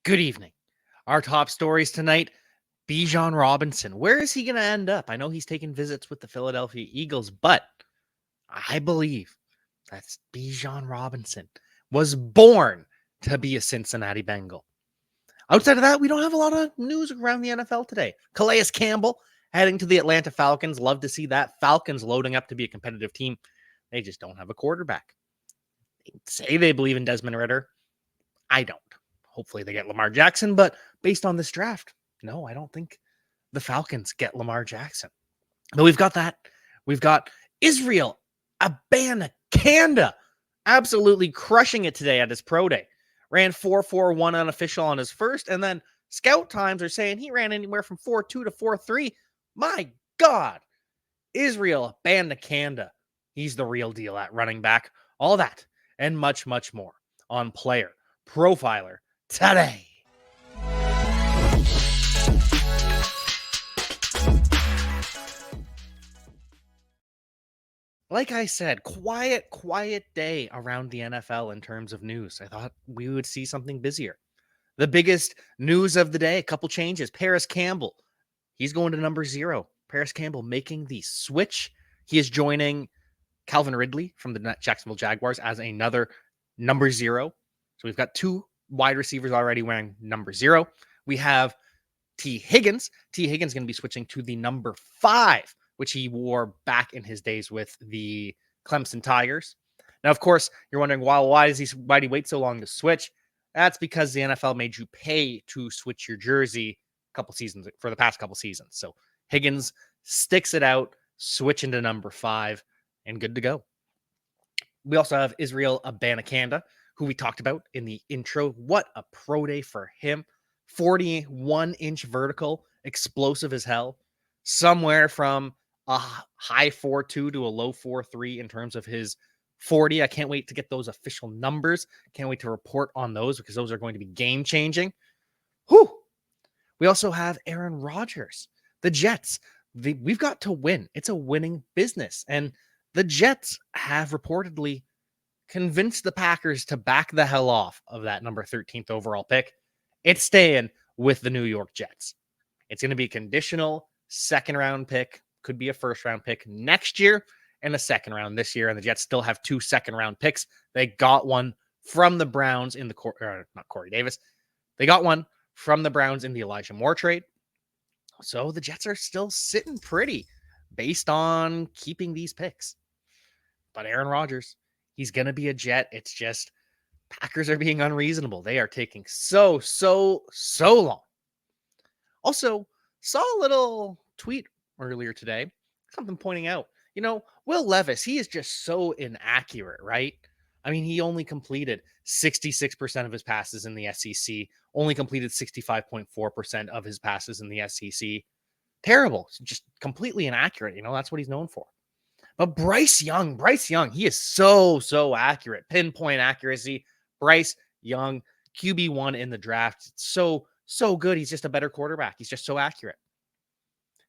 Good evening. Our top stories tonight: Bijan Robinson. Where is he going to end up? I know he's taking visits with the Philadelphia Eagles, but I believe that Bijan Robinson was born to be a Cincinnati Bengal. Outside of that, we don't have a lot of news around the NFL today. Calais Campbell heading to the Atlanta Falcons. Love to see that. Falcons loading up to be a competitive team. They just don't have a quarterback. They say they believe in Desmond Ridder. I don't. Hopefully they get Lamar Jackson, but based on this draft, no, I don't think the Falcons get Lamar Jackson. But we've got that. We've got Israel Abanikanda absolutely crushing it today at his pro day. Ran 4.41 unofficial on his first, and then scout times are saying he ran anywhere from 4.2 to 4.3. My God, Israel Abanikanda. He's the real deal at running back. All that and much, much more on Player Profiler today. Like I said, quiet day around the NFL in terms of news. I thought we would see something busier. The biggest news of the day, a couple changes. Paris Campbell, he's going to number 0. Paris Campbell making the switch. He is joining Calvin Ridley from the Jacksonville Jaguars as another number 0. So we've got 2 wide receivers already wearing number 0. We have T. Higgins. T. Higgins going to be switching to the number 5, which he wore back in his days with the Clemson Tigers. Now, of course, you're wondering, why did he wait so long to switch? That's because the NFL made you pay to switch your jersey for the past couple seasons. So Higgins sticks it out, switching to number 5, and good to go. We also have Israel Abanikanda, who we talked about in the intro. What a pro day for him. 41-inch vertical, explosive as hell. Somewhere from a high 4.2 to a low 4.3 in terms of his 40. I can't wait to get those official numbers. Can't wait to report on those because those are going to be game-changing. Whew. We also have Aaron Rodgers. The Jets. We've got to win. It's a winning business. And the Jets have reportedly convinced the Packers to back the hell off of that number 13th overall pick. It's staying with the New York Jets. It's going to be a conditional second-round pick. Could be a first-round pick next year and a second round this year. And the Jets still have 2 second-round picks. They got one from the Browns in the not Corey Davis. They got one from the Browns in the Elijah Moore trade. So the Jets are still sitting pretty based on keeping these picks. But Aaron Rodgers, he's going to be a Jet. It's just Packers are being unreasonable. They are taking so long. Also, saw a little tweet earlier today, something pointing out, Will Levis, he is just so inaccurate, right? I mean, he only completed 66% of his passes in the SEC, only completed 65.4% of his passes in the SEC. Terrible. Just completely inaccurate. That's what he's known for. But Bryce Young, he is so accurate. Pinpoint accuracy. Bryce Young, QB1 in the draft. It's so good. He's just a better quarterback. He's just so accurate.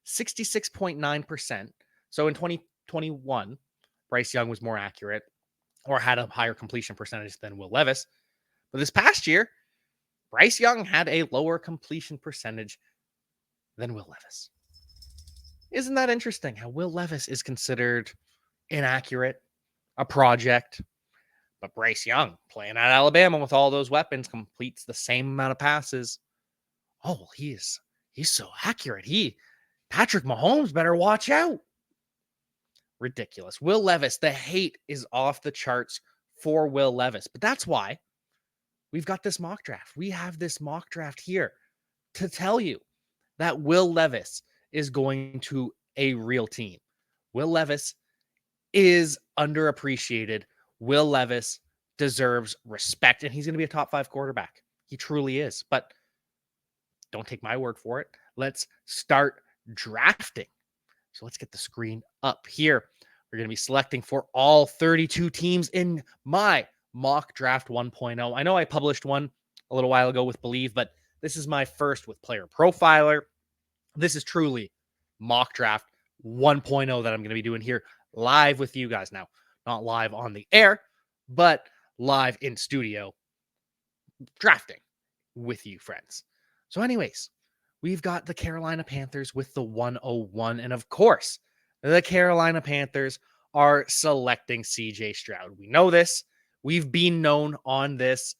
66.9%. So in 2021, Bryce Young was more accurate or had a higher completion percentage than Will Levis. But this past year, Bryce Young had a lower completion percentage than Will Levis. Isn't that interesting how Will Levis is considered inaccurate, a project, but Bryce Young, playing at Alabama with all those weapons, completes the same amount of passes. Oh, he's so accurate. Patrick Mahomes better watch out. Ridiculous. Will Levis, the hate is off the charts for Will Levis. But that's why we've got this mock draft. We have this mock draft here to tell you that Will Levis is going to a real team. Will Levis is underappreciated. Will Levis deserves respect, and he's going to be a top 5 quarterback. He truly is. But don't take my word for it. Let's start drafting. So let's get the screen up here. We're going to be selecting for all 32 teams in my mock draft 1.0. I know I published one a little while ago with Believe, but this is my first with Player Profiler. This is truly mock draft 1.0 that I'm going to be doing here live with you guys now. Not live on the air, but live in studio drafting. with you, friends. So, anyways, we've got the Carolina Panthers with the 101. And of course, the Carolina Panthers are selecting CJ Stroud. We know this. We've been known on this.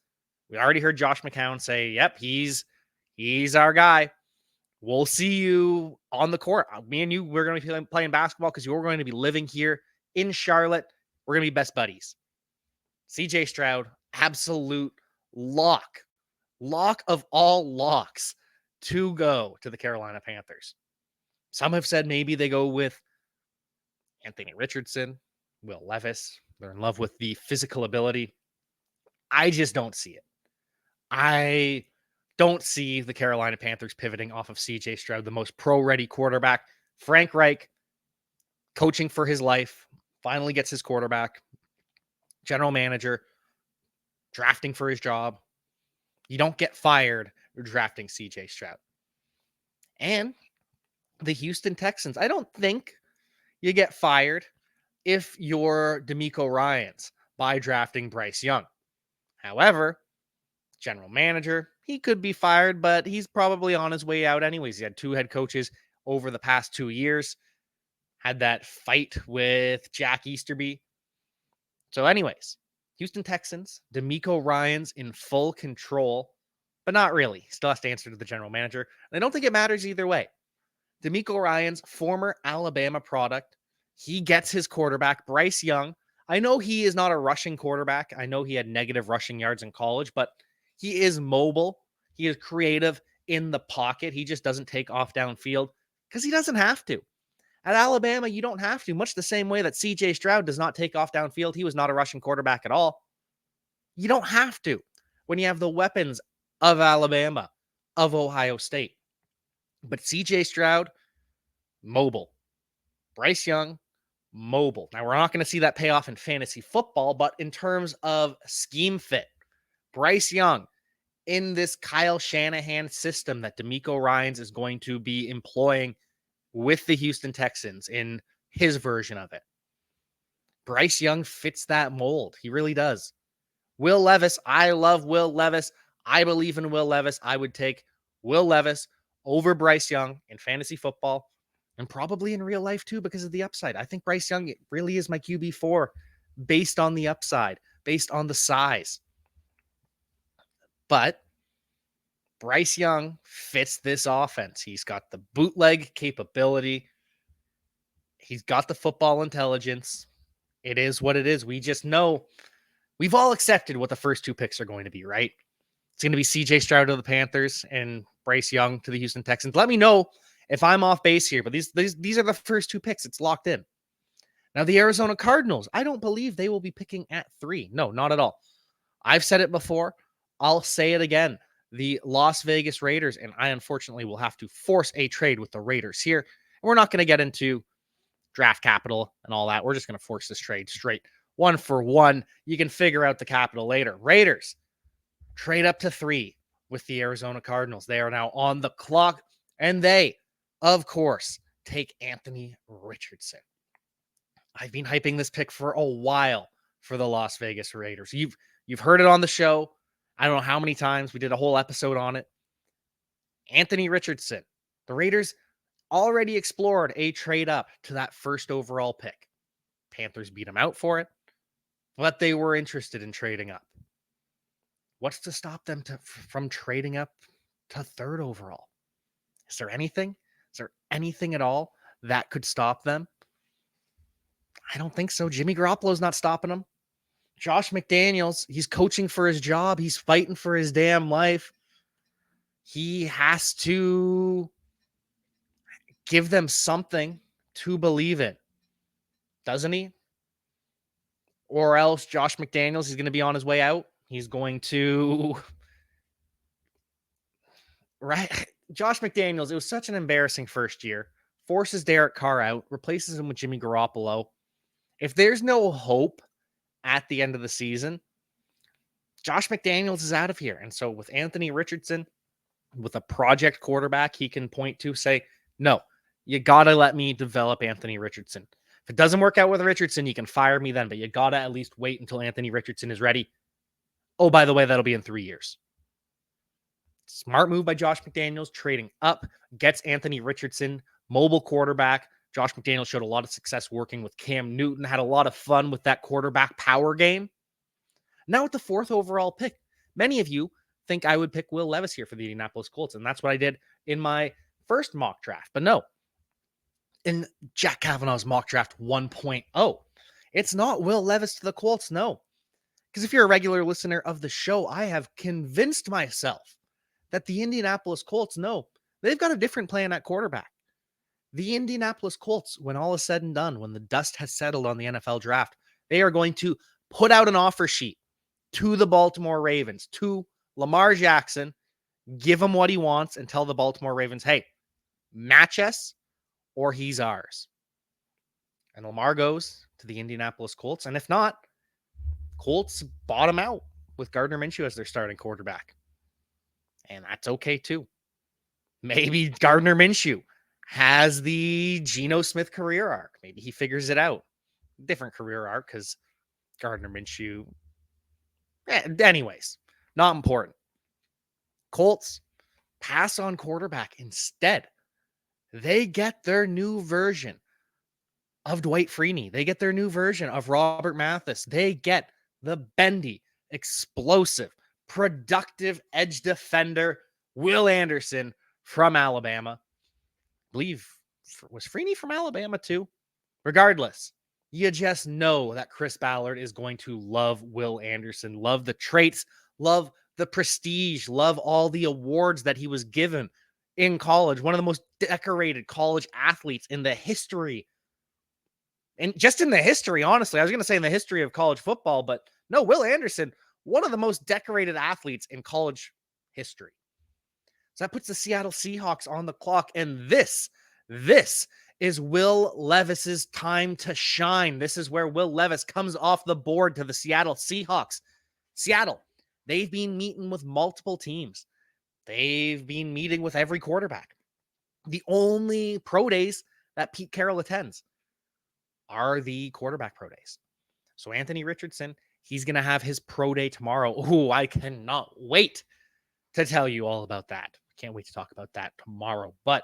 We already heard Josh McCown say, yep, he's our guy. We'll see you on the court. Me and you, we're going to be playing basketball because you're going to be living here in Charlotte. We're going to be best buddies. CJ Stroud, absolute lock of all locks to go to the Carolina Panthers. Some have said maybe they go with Anthony Richardson, Will Levis. They're in love with the physical ability. I just don't see it. I don't see the Carolina Panthers pivoting off of CJ Stroud, the most pro-ready quarterback. Frank Reich, coaching for his life, finally gets his quarterback. General manager, drafting for his job. You don't get fired drafting CJ Stroud. And the Houston Texans, I don't think you get fired if you're D'Amico Ryans by drafting Bryce Young. However, general manager, he could be fired, but he's probably on his way out anyways. He had 2 head coaches over the past 2 years, had that fight with Jack Easterby. So anyways, Houston Texans, D'Amico Ryans in full control, but not really. He still has to answer to the general manager. And I don't think it matters either way. D'Amico Ryans, former Alabama product. He gets his quarterback, Bryce Young. I know he is not a rushing quarterback. I know he had negative rushing yards in college, but he is mobile. He is creative in the pocket. He just doesn't take off downfield because he doesn't have to. At Alabama, you don't have to, much the same way that CJ Stroud does not take off downfield. He was not a rushing quarterback at all. You don't have to when you have the weapons of Alabama, of Ohio State. But CJ Stroud, mobile. Bryce Young, mobile. Now, we're not going to see that pay off in fantasy football, but in terms of scheme fit, Bryce Young in this Kyle Shanahan system that D'Amico Ryans is going to be employing with the Houston Texans in his version of it. Bryce Young fits that mold. He really does. Will Levis, I love Will Levis. I believe in Will Levis. I would take Will Levis over Bryce Young in fantasy football and probably in real life too because of the upside. I think Bryce Young really is my QB4 based on the upside, based on the size. But Bryce Young fits this offense. He's got the bootleg capability. He's got the football intelligence. It is what it is. We just know we've all accepted what the first 2 picks are going to be, right? It's going to be CJ Stroud to the Panthers and Bryce Young to the Houston Texans. Let me know if I'm off base here, but these are the first 2 picks. It's locked in. Now, the Arizona Cardinals, I don't believe they will be picking at 3. No, not at all. I've said it before. I'll say it again. The Las Vegas Raiders, and I unfortunately will have to force a trade with the Raiders here. And we're not going to get into draft capital and all that. We're just going to force this trade straight 1-for-1. You can figure out the capital later. Raiders trade up to 3 with the Arizona Cardinals. They are now on the clock, and they, of course, take Anthony Richardson. I've been hyping this pick for a while for the Las Vegas Raiders. You've heard it on the show. I don't know how many times. We did a whole episode on it. Anthony Richardson. The Raiders already explored a trade up to that first overall pick. Panthers beat them out for it, but they were interested in trading up. What's to stop them from trading up to 3rd overall? Is there anything? Is there anything at all that could stop them? I don't think so. Jimmy Garoppolo's not stopping them. Josh McDaniels, he's coaching for his job. He's fighting for his damn life. He has to give them something to believe in, doesn't he? Or else Josh McDaniels, he's going to be on his way out. He's going to... Right? Josh McDaniels, it was such an embarrassing first year. Forces Derek Carr out, replaces him with Jimmy Garoppolo. If there's no hope at the end of the season, Josh McDaniels is out of here. And so with Anthony Richardson, with a project quarterback he can point to, say, no, you got to let me develop Anthony Richardson. If it doesn't work out with Richardson, you can fire me then, but you got to at least wait until Anthony Richardson is ready. Oh, by the way, that'll be in 3 years. Smart move by Josh McDaniels, trading up, gets Anthony Richardson, mobile quarterback. Josh McDaniels showed a lot of success working with Cam Newton, had a lot of fun with that quarterback power game. Now with the 4th overall pick, many of you think I would pick Will Levis here for the Indianapolis Colts, and that's what I did in my first mock draft. But no, in Jack Cavanagh's mock draft 1.0, it's not Will Levis to the Colts, no. Because if you're a regular listener of the show, I have convinced myself that the Indianapolis Colts, no, they've got a different plan at quarterback. The Indianapolis Colts, when all is said and done, when the dust has settled on the NFL draft, they are going to put out an offer sheet to the Baltimore Ravens, to Lamar Jackson, give him what he wants, and tell the Baltimore Ravens, hey, match us or he's ours. And Lamar goes to the Indianapolis Colts. And if not, Colts bottom out with Gardner Minshew as their starting quarterback. And that's okay too. Maybe Gardner Minshew has the Geno Smith career arc. Maybe he figures it out. Different career arc because Gardner Minshew. Anyways, not important. Colts pass on quarterback. Instead, they get their new version of Dwight Freeney. They get their new version of Robert Mathis. They get the bendy, explosive, productive edge defender, Will Anderson from Alabama. I believe, was Freeney from Alabama too? Regardless, you just know that Chris Ballard is going to love Will Anderson, love the traits, love the prestige, love all the awards that he was given in college. One of the most decorated college athletes in the history. And just in the history, honestly, I was going to say in the history of college football, but no, Will Anderson, one of the most decorated athletes in college history. So that puts the Seattle Seahawks on the clock. And this is Will Levis's time to shine. This is where Will Levis comes off the board to the Seattle Seahawks. Seattle, they've been meeting with multiple teams. They've been meeting with every quarterback. The only pro days that Pete Carroll attends are the quarterback pro days. So Anthony Richardson, he's going to have his pro day tomorrow. Oh, I cannot wait to tell you all about that. Can't wait to talk about that tomorrow. But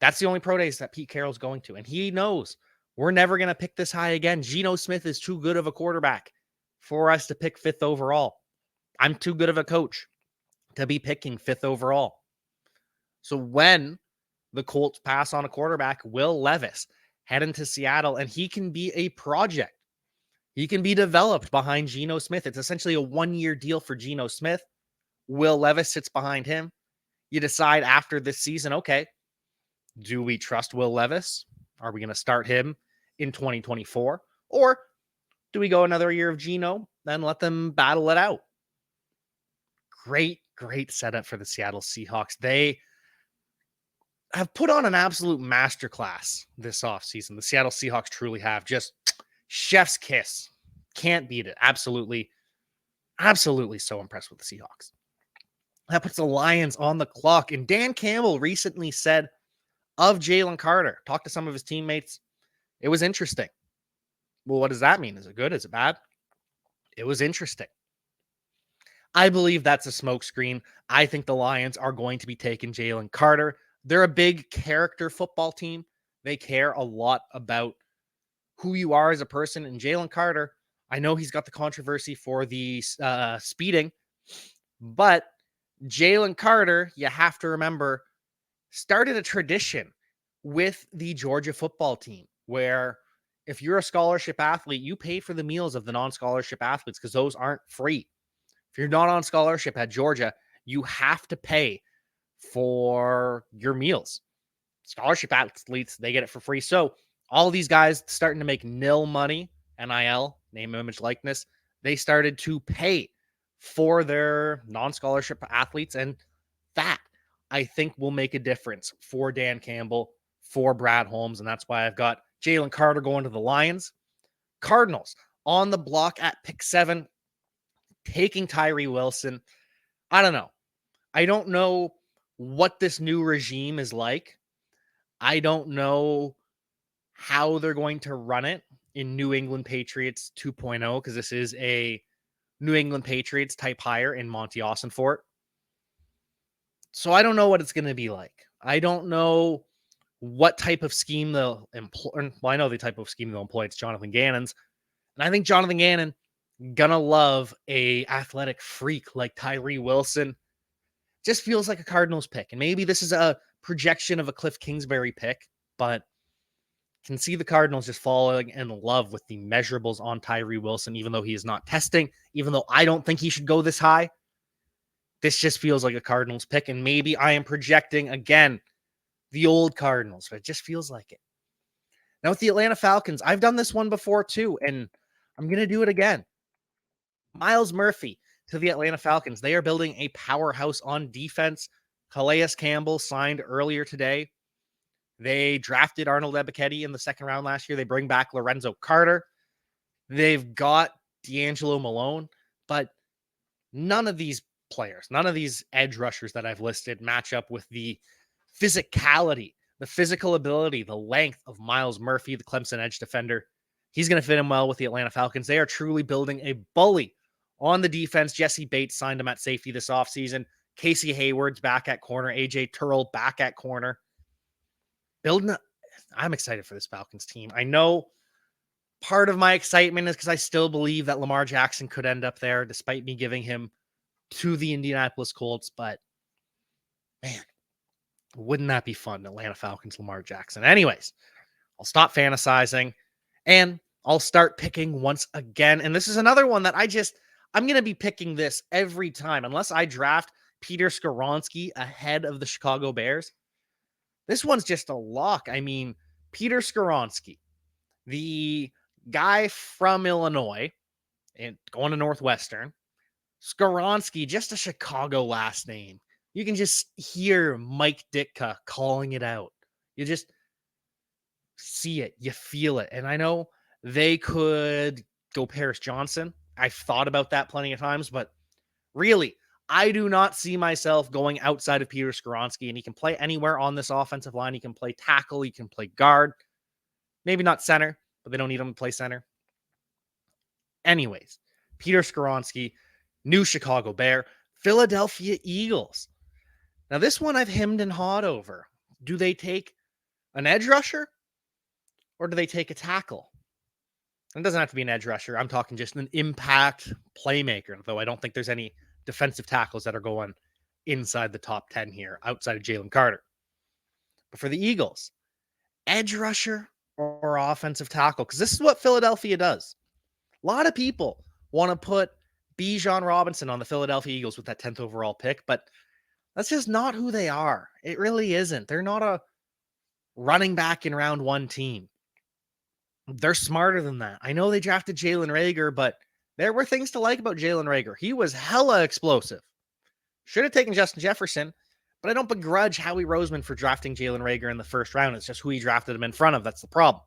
that's the only pro days that Pete Carroll's going to. And he knows we're never going to pick this high again. Geno Smith is too good of a quarterback for us to pick 5th overall. I'm too good of a coach to be picking 5th overall. So when the Colts pass on a quarterback, Will Levis head into Seattle, and he can be a project. He can be developed behind Geno Smith. It's essentially a 1-year deal for Geno Smith. Will Levis sits behind him. You decide after this season, okay, do we trust Will Levis? Are we going to start him in 2024? Or do we go another year of Geno, then let them battle it out? Great setup for the Seattle Seahawks. They have put on an absolute masterclass this offseason. The Seattle Seahawks truly have. Just chef's kiss. Can't beat it. Absolutely so impressed with the Seahawks. That puts the Lions on the clock. And Dan Campbell recently said of Jalen Carter, talked to some of his teammates, it was interesting. Well, what does that mean? Is it good? Is it bad? It was interesting. I believe that's a smokescreen. I think the Lions are going to be taking Jalen Carter. They're a big character football team. They care a lot about who you are as a person. And Jalen Carter, I know he's got the controversy for the speeding, but Jalen Carter, you have to remember, started a tradition with the Georgia football team where if you're a scholarship athlete, you pay for the meals of the non-scholarship athletes because those aren't free. If you're not on scholarship at Georgia, you have to pay for your meals. Scholarship athletes, they get it for free. So all these guys starting to make nil money, NIL, name, image, likeness, they started to pay for their non-scholarship athletes. And that, I think, will make a difference for Dan Campbell, for Brad Holmes. And that's why I've got Jalen Carter going to the Lions. Cardinals on the block at pick 7, taking Tyree Wilson. I don't know. I don't know what this new regime is like. I don't know how they're going to run it in New England Patriots 2.0 because this is a New England Patriots type hire in Monty Austinfort. So I don't know what it's going to be like. I don't know what type of scheme they'll employ. Well, I know the type of scheme they'll employ. It's Jonathan Gannon's. And I think Jonathan Gannon gonna love a athletic freak like Tyree Wilson. Just feels like a Cardinals pick. And maybe this is a projection of a Cliff Kingsbury pick, but can see the Cardinals just falling in love with the measurables on Tyree Wilson, even though he is not testing, even though I don't think he should go this high. This just feels like a Cardinals pick. And maybe I am projecting again the old Cardinals, but it just feels like it. Now with the Atlanta Falcons, I've done this one before too, and I'm going to do it again. Myles Murphy to the Atlanta Falcons. They are building a powerhouse on defense. Calais Campbell signed earlier today. They drafted Arnold Ebiketie in the second round last year. They bring back Lorenzo Carter. They've got D'Angelo Malone, but none of these players, none of these edge rushers that I've listed match up with the physicality, the physical ability, the length of Myles Murphy, the Clemson edge defender. He's going to fit in well with the Atlanta Falcons. They are truly building a bully on the defense. Jesse Bates signed him at safety this offseason. Casey Hayward's back at corner. AJ Turrell back at corner. I'm excited for this Falcons team. I know part of my excitement is because I still believe that Lamar Jackson could end up there, despite me giving him to the Indianapolis Colts. But man, wouldn't that be fun? Atlanta Falcons, Lamar Jackson. Anyways, I'll stop fantasizing and I'll start picking once again. And this is another one that I'm going to be picking this every time, unless I draft Peter Skoronski ahead of the Chicago Bears. This one's just a lock. I mean, Peter Skoronski, the guy from Illinois and going to Northwestern. Skoronski, just a Chicago last name. You can just hear Mike Ditka calling it out. You just see it. You feel it. And I know they could go Paris Johnson. I've thought about that plenty of times, but really, I do not see myself going outside of Peter Skoronski, and he can play anywhere on this offensive line. He can play tackle. He can play guard. Maybe not center, but they don't need him to play center. Anyways, Peter Skoronski, new Chicago Bear, Philadelphia Eagles. Now, this one I've hemmed and hawed over. Do they take an edge rusher or do they take a tackle? It doesn't have to be an edge rusher. I'm talking just an impact playmaker, though I don't think there's any defensive tackles that are going inside the top 10 here, outside of Jalen Carter. But for the Eagles, edge rusher or offensive tackle, because this is what Philadelphia does. A lot of people want to put Bijan Robinson on the Philadelphia Eagles with that 10th overall pick, but that's just not who they are. It really isn't. They're not a running back in round one team. They're smarter than that. I know they drafted Jalen Reagor, but there were things to like about Jalen Reagor. He was hella explosive. Should have taken Justin Jefferson, but I don't begrudge Howie Roseman for drafting Jalen Reagor in the first round. It's just who he drafted him in front of. That's the problem.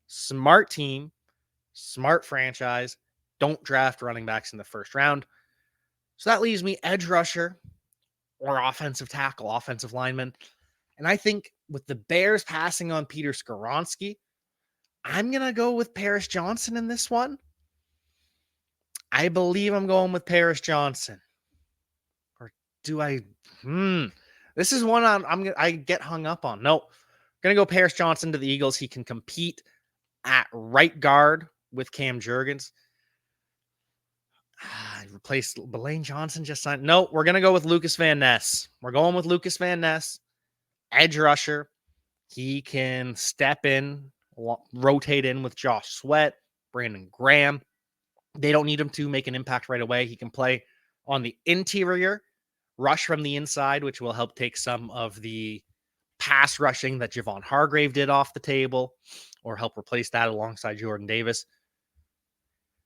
Smart team, smart franchise. Don't draft running backs in the first round. So that leaves me edge rusher or offensive tackle, offensive lineman. And I think with the Bears passing on Peter Skoronski, I'm going to go with Paris Johnson in this one. I believe I'm going with Paris Johnson. Or do I? This is one I get hung up on. No, I'm going to go Paris Johnson to the Eagles. He can compete at right guard with Cam Jurgens. Replaced Belaine Johnson just signed. No, we're going to go with Lucas Van Ness. We're going with Lucas Van Ness. Edge rusher. He can step in, rotate in with Josh Sweat, Brandon Graham. They don't need him to make an impact right away. He can play on the interior, rush from the inside, which will help take some of the pass rushing that Javon Hargrave did off the table, or help replace that alongside Jordan Davis.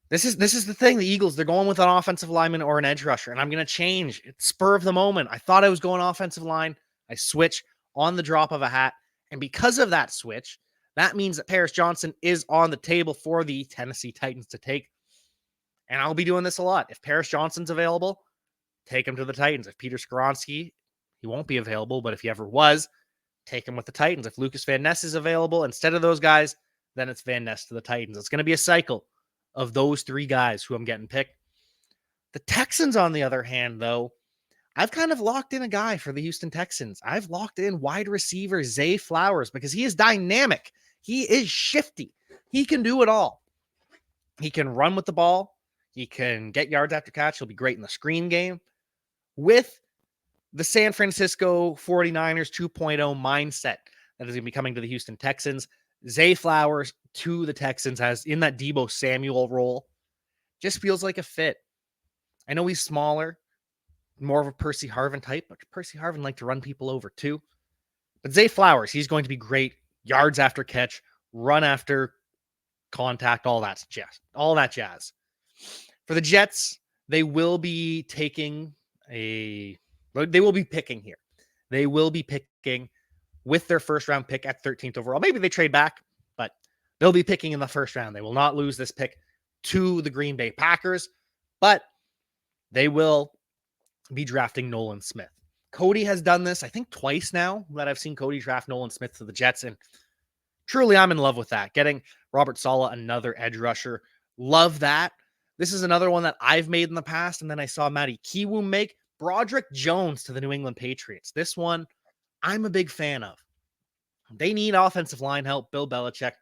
This is the thing. The Eagles, they're going with an offensive lineman or an edge rusher, and I'm going to change. It's spur of the moment. I thought I was going offensive line. I switch on the drop of a hat, and because of that switch, that means that Paris Johnson is on the table for the Tennessee Titans to take. And I'll be doing this a lot. If Paris Johnson's available, take him to the Titans. If Peter Skoronski, he won't be available, but if he ever was, take him with the Titans. If Lucas Van Ness is available instead of those guys, then it's Van Ness to the Titans. It's going to be a cycle of those three guys who I'm getting picked. The Texans, on the other hand, though, I've kind of locked in a guy for the Houston Texans. I've locked in wide receiver Zay Flowers because he is dynamic. He is shifty. He can do it all. He can run with the ball. He can get yards after catch. He'll be great in the screen game. With the San Francisco 49ers 2.0 mindset that is going to be coming to the Houston Texans, Zay Flowers to the Texans has in that Deebo Samuel role just feels like a fit. I know he's smaller, more of a Percy Harvin type, but Percy Harvin liked to run people over too. But Zay Flowers, he's going to be great. Yards after catch, run after contact, all that jazz. For the Jets, they will be picking here. They will be picking with their first round pick at 13th overall. Maybe they trade back, but they'll be picking in the first round. They will not lose this pick to the Green Bay Packers, but they will be drafting Nolan Smith. Cody has done this, I think, twice now that I've seen Cody draft Nolan Smith to the Jets, and truly I'm in love with that. Getting Robert Saleh, another edge rusher. Love that. This is another one that I've made in the past, and then I saw Matty Kiwoom make Broderick Jones to the New England Patriots. This one I'm a big fan of. They need offensive line help. Bill Belichick.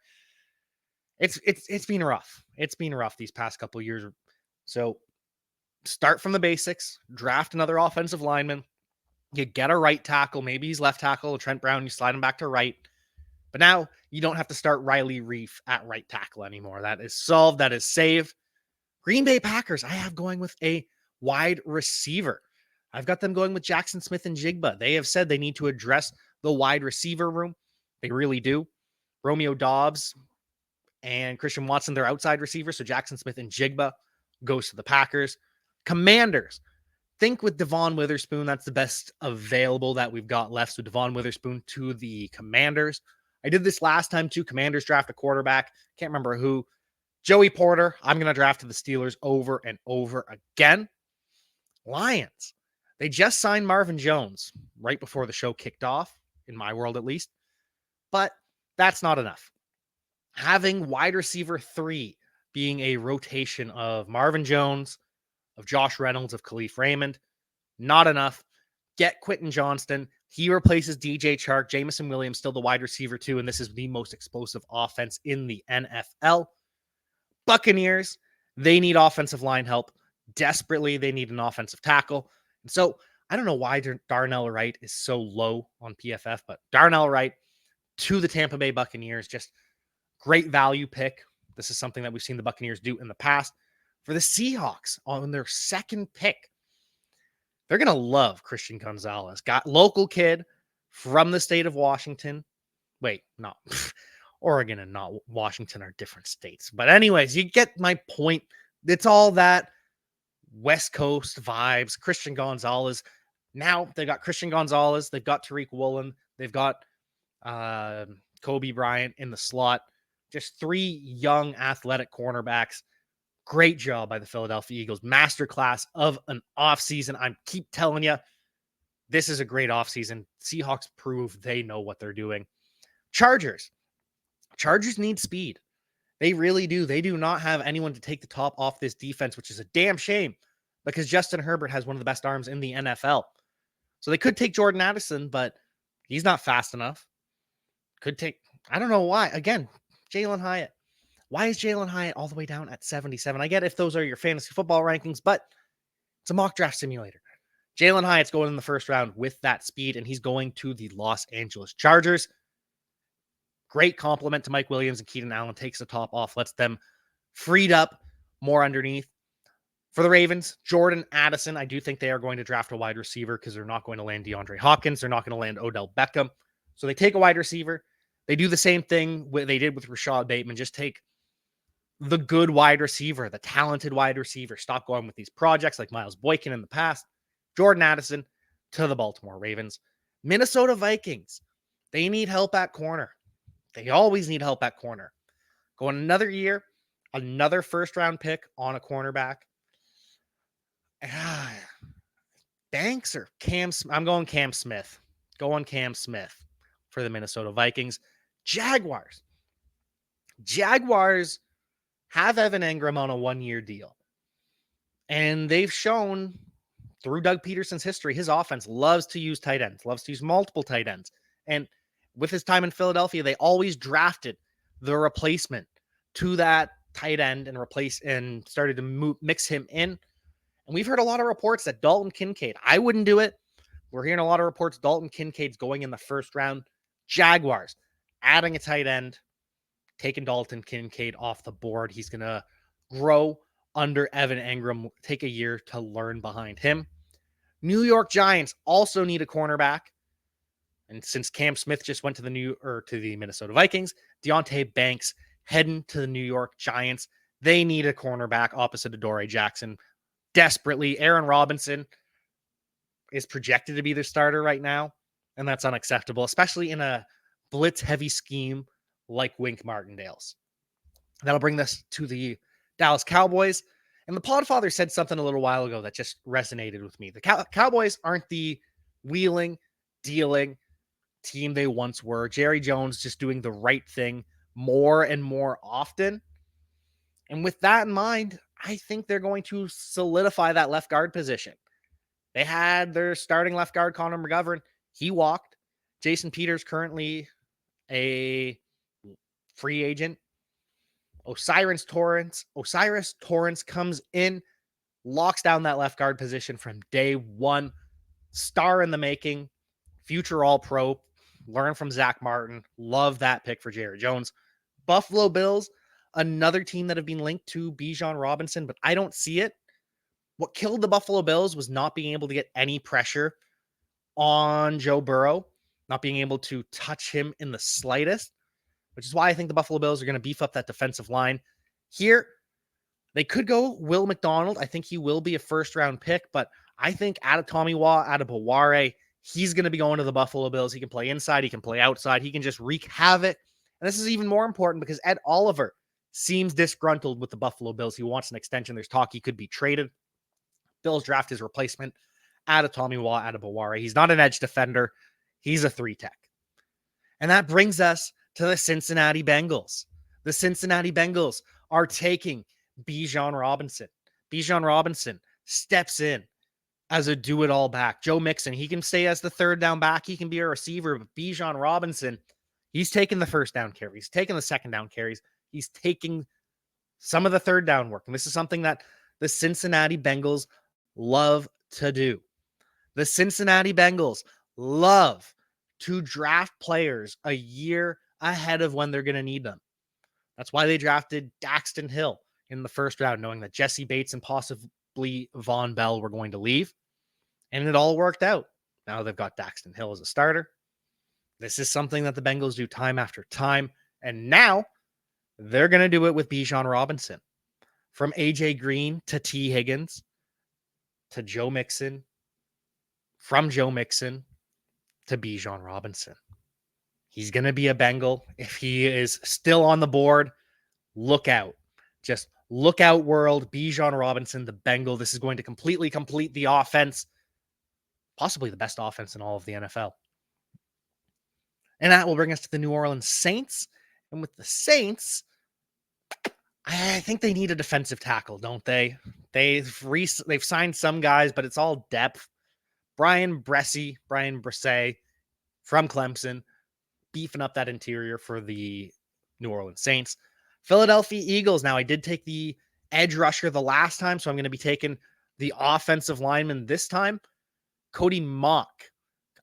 It's been rough. It's been rough these past couple of years. So start from the basics, draft another offensive lineman. You get a right tackle. Maybe he's left tackle. Trent Brown, you slide him back to right. But now you don't have to start Riley Reef at right tackle anymore. That is solved. That is saved. Green Bay Packers, I have going with a wide receiver. I've got them going with Jackson Smith and Jigba. They have said they need to address the wide receiver room. They really do. Romeo Dobbs and Christian Watson, they're outside receivers. So Jackson Smith and Jigba goes to the Packers. Commanders, think with Devon Witherspoon. That's the best available that we've got left. So Devon Witherspoon to the Commanders. I did this last time too. Commanders draft a quarterback. Can't remember who. Joey Porter, I'm going to draft to the Steelers over and over again. Lions, they just signed Marvin Jones right before the show kicked off, in my world at least. But that's not enough. Having wide receiver 3 being a rotation of Marvin Jones, of Josh Reynolds, of Khalif Raymond, not enough. Get Quentin Johnston. He replaces DJ Chark. Jameson Williams, still the wide receiver 2, and this is the most explosive offense in the NFL. Buccaneers, they need offensive line help. Desperately, they need an offensive tackle. And so I don't know why Darnell Wright is so low on PFF, but Darnell Wright to the Tampa Bay Buccaneers, just great value pick. This is something that we've seen the Buccaneers do in the past. For the Seahawks, on their second pick, they're going to love Christian Gonzalez. Got local kid from the state of Washington. Wait, no. Oregon and not Washington are different states. But anyways, you get my point. It's all that West Coast vibes. Christian Gonzalez. Now they've got Christian Gonzalez. They've got Tariq Woolen. They've got Kobe Bryant in the slot. Just 3 young athletic cornerbacks. Great job by the Philadelphia Eagles. Masterclass of an offseason. I keep telling you, this is a great offseason. Seahawks prove they know what they're doing. Chargers need speed. They really do. They do not have anyone to take the top off this defense, which is a damn shame because Justin Herbert has one of the best arms in the NFL. So they could take Jordan Addison, but he's not fast enough. Could take, I don't know why. Again, Jalen Hyatt. Why is Jalen Hyatt all the way down at 77? I get if those are your fantasy football rankings, but it's a mock draft simulator. Jalen Hyatt's going in the first round with that speed, and he's going to the Los Angeles Chargers. Great compliment to Mike Williams, and Keenan Allen takes the top off, lets them freed up more underneath. For the Ravens, Jordan Addison, I do think they are going to draft a wide receiver because they're not going to land DeAndre Hopkins. They're not going to land Odell Beckham. So they take a wide receiver. They do the same thing they did with Rashad Bateman. Just take the good wide receiver, the talented wide receiver. Stop going with these projects like Miles Boykin in the past. Jordan Addison to the Baltimore Ravens. Minnesota Vikings, they need help at corner. They always need help at corner. Going another year, another first-round pick on a cornerback. Banks or Cam? I'm going Cam Smith. Going Cam Smith for the Minnesota Vikings. Jaguars have Evan Engram on a 1-year deal. And they've shown through Doug Peterson's history, his offense loves to use tight ends, loves to use multiple tight ends. And with his time in Philadelphia, they always drafted the replacement to that tight end and started to mix him in. And we've heard a lot of reports that Dalton Kincaid, I wouldn't do it. We're hearing a lot of reports Dalton Kincaid's going in the first round. Jaguars adding a tight end, taking Dalton Kincaid off the board. He's going to grow under Evan Engram, take a year to learn behind him. New York Giants also need a cornerback. And since Cam Smith just went to the Minnesota Vikings, Deontay Banks heading to the New York Giants. They need a cornerback opposite Adoree Jackson desperately. Aaron Robinson is projected to be their starter right now, and that's unacceptable, especially in a blitz-heavy scheme like Wink Martindale's. That'll bring us to the Dallas Cowboys. And the Podfather said something a little while ago that just resonated with me. The Cowboys aren't the wheeling, dealing team they once were. Jerry Jones just doing the right thing more and more often. And with that in mind, I think they're going to solidify that left guard position. They had their starting left guard, Connor McGovern. He walked. Jason Peters currently a free agent. Osiris Torrance comes in, locks down that left guard position from day one. Star in the making, future All-Pro. Learn from Zach Martin. Love that pick for Jerry Jones. Buffalo Bills, another team that have been linked to Bijan Robinson, but I don't see it. What killed the Buffalo Bills was not being able to get any pressure on Joe Burrow, not being able to touch him in the slightest, which is why I think the Buffalo Bills are going to beef up that defensive line. Here, they could go Will McDonald. I think he will be a first-round pick, but I think Adetomiwa Adebaware, he's going to be going to the Buffalo Bills. He can play inside. He can play outside. He can just wreak havoc. And this is even more important because Ed Oliver seems disgruntled with the Buffalo Bills. He wants an extension. There's talk he could be traded. Bills draft his replacement, Adetomiwa Adebaware. He's not an edge defender. He's a 3-tech. And that brings us to the Cincinnati Bengals. The Cincinnati Bengals are taking Bijan Robinson. Bijan Robinson steps in as a do-it-all back. Joe Mixon, he can stay as the third down back. He can be a receiver. But Bijan Robinson, he's taking the first down carries. He's taking the second down carries. He's taking some of the third down work. And this is something that the Cincinnati Bengals love to do. The Cincinnati Bengals love to draft players a year ahead of when they're going to need them. That's why they drafted Daxton Hill in the first round, knowing that Jesse Bates and possibly Von Bell were going to leave. And it all worked out. Now they've got Daxton Hill as a starter. This is something that the Bengals do time after time. And now they're going to do it with Bijan Robinson. From AJ Green to T. Higgins to Joe Mixon. From Joe Mixon to Bijan Robinson. He's going to be a Bengal. If he is still on the board, look out. Just look out, world. Bijan Robinson, the Bengal. This is going to completely complete the offense. Possibly the best offense in all of the NFL. And that will bring us to the New Orleans Saints. And with the Saints, I think they need a defensive tackle, don't they? They've signed some guys, but it's all depth. Brian Bresee from Clemson, beefing up that interior for the New Orleans Saints. Philadelphia Eagles. Now, I did take the edge rusher the last time, so I'm going to be taking the offensive lineman this time. Cody Mock.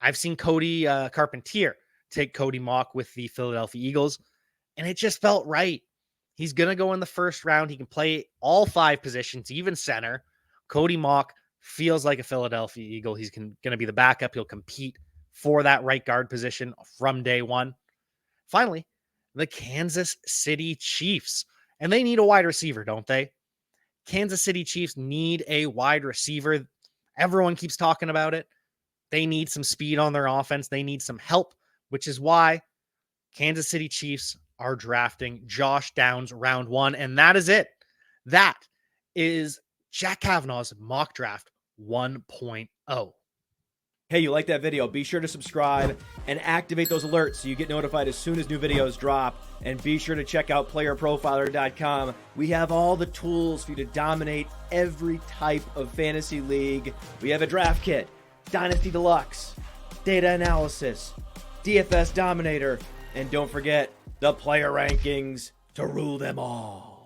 I've seen Cody Carpentier take Cody Mock with the Philadelphia Eagles, and it just felt right. He's going to go in the first round. He can play all 5 positions, even center. Cody Mock feels like a Philadelphia Eagle. He's going to be the backup. He'll compete for that right guard position from day one. Finally, the Kansas City Chiefs. And they need a wide receiver, don't they? Kansas City Chiefs need a wide receiver. Everyone keeps talking about it. They need some speed on their offense. They need some help, which is why Kansas City Chiefs are drafting Josh Downs round 1. And that is it. That is Jack Cavanagh's mock draft 1.0. Hey, you like that video? Be sure to subscribe and activate those alerts so you get notified as soon as new videos drop. And be sure to check out PlayerProfiler.com. We have all the tools for you to dominate every type of fantasy league. We have a draft kit, Dynasty Deluxe, data analysis, DFS Dominator, and don't forget the player rankings to rule them all.